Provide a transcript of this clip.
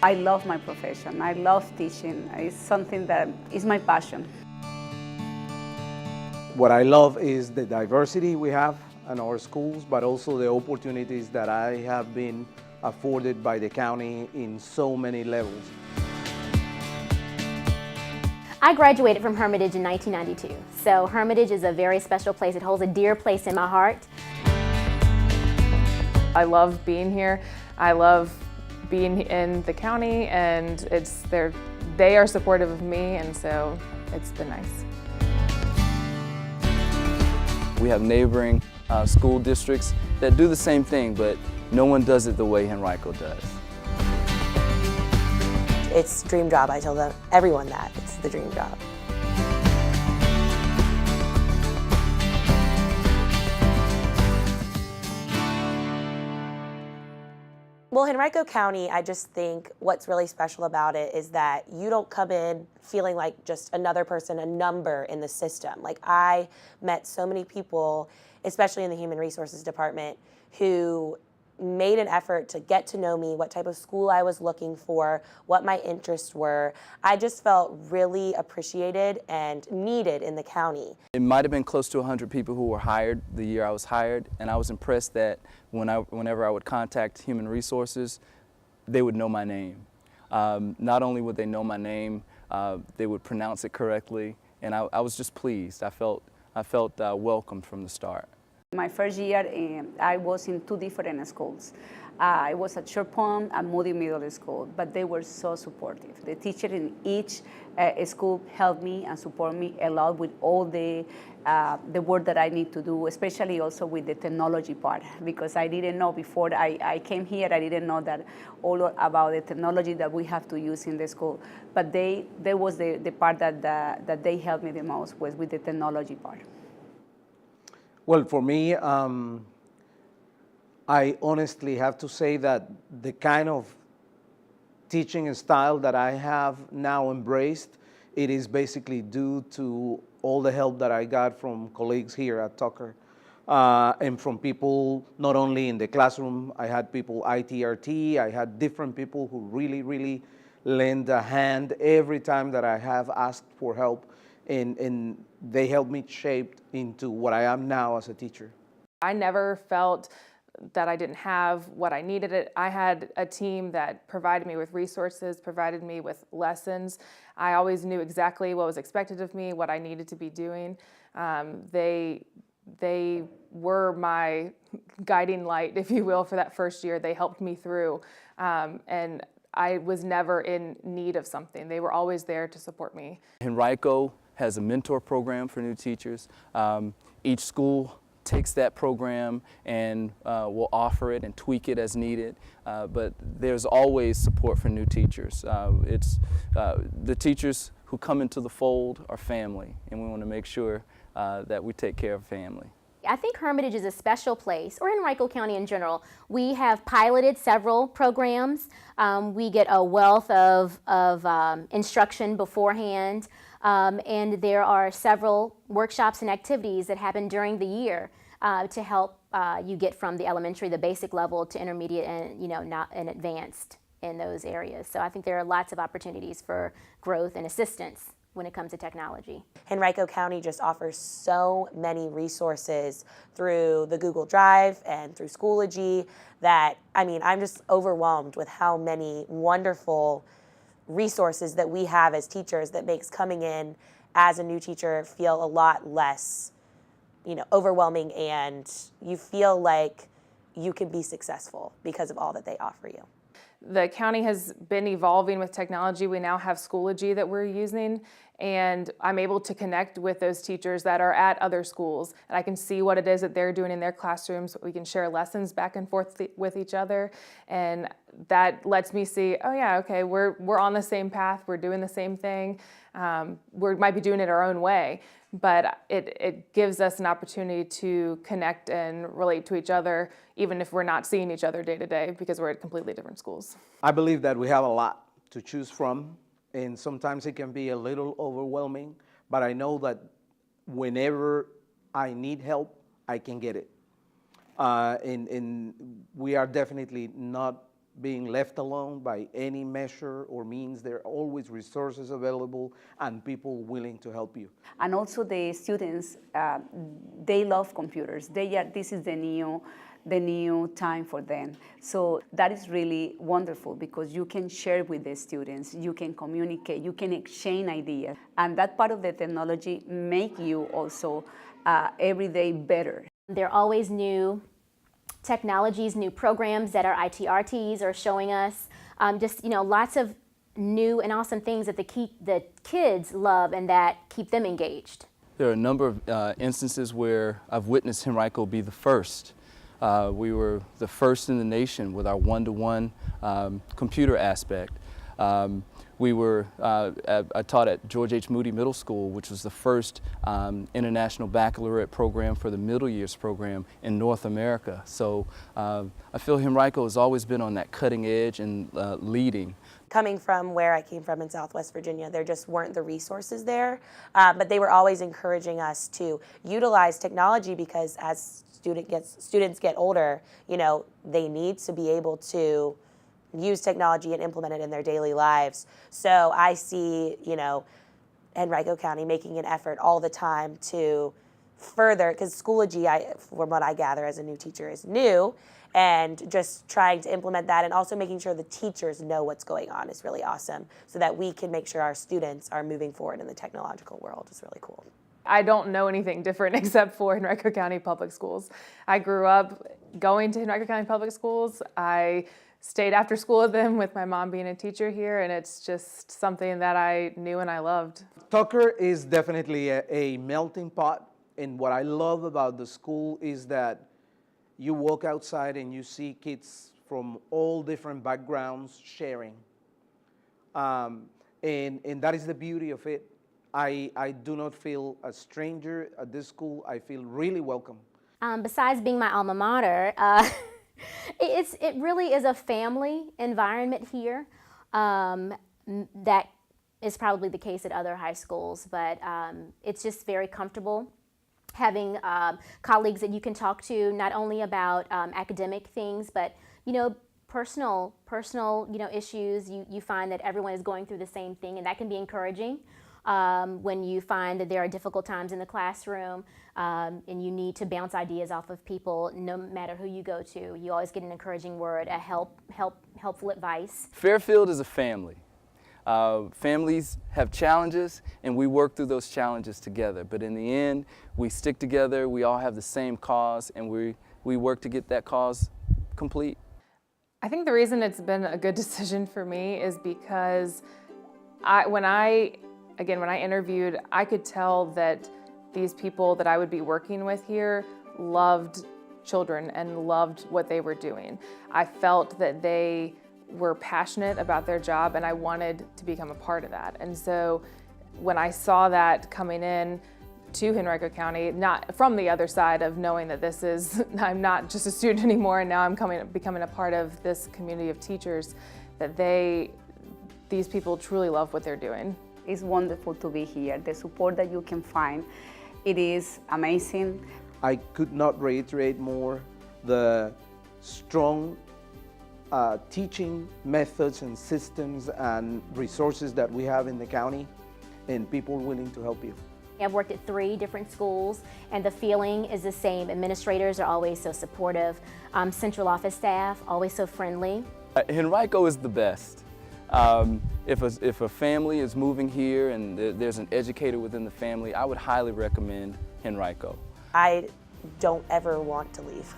I love my profession. I love teaching. It's something that is my passion. What I love is the diversity we have in our schools, but also the opportunities that I have been afforded by the county in so many levels. I graduated from Hermitage in 1992, so Hermitage is a very special place. It holds a dear place in my heart. I love being here. I love being in the county, and they are supportive of me, and so it's been nice. We have neighboring school districts that do the same thing, but no one does it the way Henrico does. It's a dream job. I tell everyone that. It's the dream job. Well, Henrico County, I just think what's really special about it is that you don't come in feeling like just another person, a number in the system. Like, I met so many people, especially in the Human Resources Department, who made an effort to get to know me, what type of school I was looking for, what my interests were. I just felt really appreciated and needed in the county. It might have been close to 100 people who were hired the year I was hired, and I was impressed that whenever I would contact Human Resources, they would know my name. Not only would they know my name, they would pronounce it correctly, and I was just pleased. I felt welcomed from the start. My first year, I was in 2 different schools. I was at Short Pond and Moody Middle School, but they were so supportive. The teacher in each school helped me and support me a lot with all the work that I need to do, especially also with the technology part, because I didn't know before I came here, I didn't know that all about the technology that we have to use in the school. But there was the part that they helped me the most was with the technology part. Well, for me, I honestly have to say that the kind of teaching style that I have now embraced, it is basically due to all the help that I got from colleagues here at Tucker, and from people not only in the classroom. I had people ITRT, I had different people who really lend a hand every time that I have asked for help, and they helped me shape into what I am now as a teacher. I never felt that I didn't have what I needed. I had a team that provided me with resources, provided me with lessons. I always knew exactly what was expected of me, what I needed to be doing. They were my guiding light, if you will, for that first year. They helped me through, and I was never in need of something. They were always there to support me. Henrico has a mentor program for new teachers. Each school takes that program and will offer it and tweak it as needed, but there's always support for new teachers. The teachers who come into the fold are family, and we want to make sure that we take care of family. I think Hermitage is a special place, or Henrico County in general. We have piloted several programs. We get a wealth of instruction beforehand, and there are several workshops and activities that happen during the year to help you get from the elementary, the basic level, to intermediate and advanced in those areas. So I think there are lots of opportunities for growth and assistance when it comes to technology. Henrico County just offers so many resources through the Google Drive and through Schoology that, I mean, I'm just overwhelmed with how many wonderful resources that we have as teachers that makes coming in as a new teacher feel a lot less, overwhelming, and you feel like you can be successful because of all that they offer you. The county has been evolving with technology. We now have Schoology that we're using, and I'm able to connect with those teachers that are at other schools, and I can see what it is that they're doing in their classrooms. We can share lessons back and forth with each other, and that lets me see, oh yeah, okay, we're on the same path, we're doing the same thing. We might be doing it our own way, but it gives us an opportunity to connect and relate to each other, even if we're not seeing each other day to day, because we're at completely different schools. I believe that we have a lot to choose from, and sometimes it can be a little overwhelming, but I know that whenever I need help, I can get it. And we are definitely not being left alone by any measure or means. There are always resources available and people willing to help you. And also the students, they love computers. This is the new time for them. So that is really wonderful because you can share with the students, you can communicate, you can exchange ideas. And that part of the technology make you also every day better. There are always new technologies, new programs that our ITRTs are showing us. Just, lots of new and awesome things that the kids love and that keep them engaged. There are a number of instances where I've witnessed Henrico be the first. We were the first in the nation with our one-to-one computer aspect. I taught at George H. Moody Middle School, which was the first international baccalaureate program for the middle years program in North America. So I feel Henrico has always been on that cutting edge and leading. Coming from where I came from in Southwest Virginia, there just weren't the resources there, but they were always encouraging us to utilize technology because as students get older, they need to be able to use technology and implement it in their daily lives. So I see, Henrico County making an effort all the time to further, because Schoology, from what I gather as a new teacher, is new, and just trying to implement that and also making sure the teachers know what's going on is really awesome so that we can make sure our students are moving forward in the technological world is really cool. I don't know anything different except for Henrico County Public Schools. I grew up going to Henrico County Public Schools. I stayed after school with them with my mom being a teacher here, and it's just something that I knew and I loved. Tucker is definitely a melting pot, and what I love about the school is that you walk outside and you see kids from all different backgrounds sharing. And that is the beauty of it. I do not feel a stranger at this school. I feel really welcome. Besides being my alma mater, it really is a family environment here. That is probably the case at other high schools, but it's just very comfortable having colleagues that you can talk to not only about academic things, but personal issues. You find that everyone is going through the same thing, and that can be encouraging. When you find that there are difficult times in the classroom and you need to bounce ideas off of people, no matter who you go to, you always get an encouraging word, a helpful advice. Fairfield is a family. Families have challenges and we work through those challenges together, but in the end we stick together, we all have the same cause, and we work to get that cause complete. I think the reason it's been a good decision for me is because when I interviewed, I could tell that these people that I would be working with here loved children and loved what they were doing. I felt that they were passionate about their job and I wanted to become a part of that. And so when I saw that coming in to Henrico County, not from the other side of knowing that I'm not just a student anymore and now I'm becoming a part of this community of teachers, that these people truly love what they're doing. It's wonderful to be here. The support that you can find, it is amazing. I could not reiterate more the strong teaching methods and systems and resources that we have in the county, and people willing to help you. I've worked at 3 different schools, and the feeling is the same. Administrators are always so supportive. Central office staff, always so friendly. Henrico is the best. If a family is moving here and there's an educator within the family, I would highly recommend Henrico. I don't ever want to leave.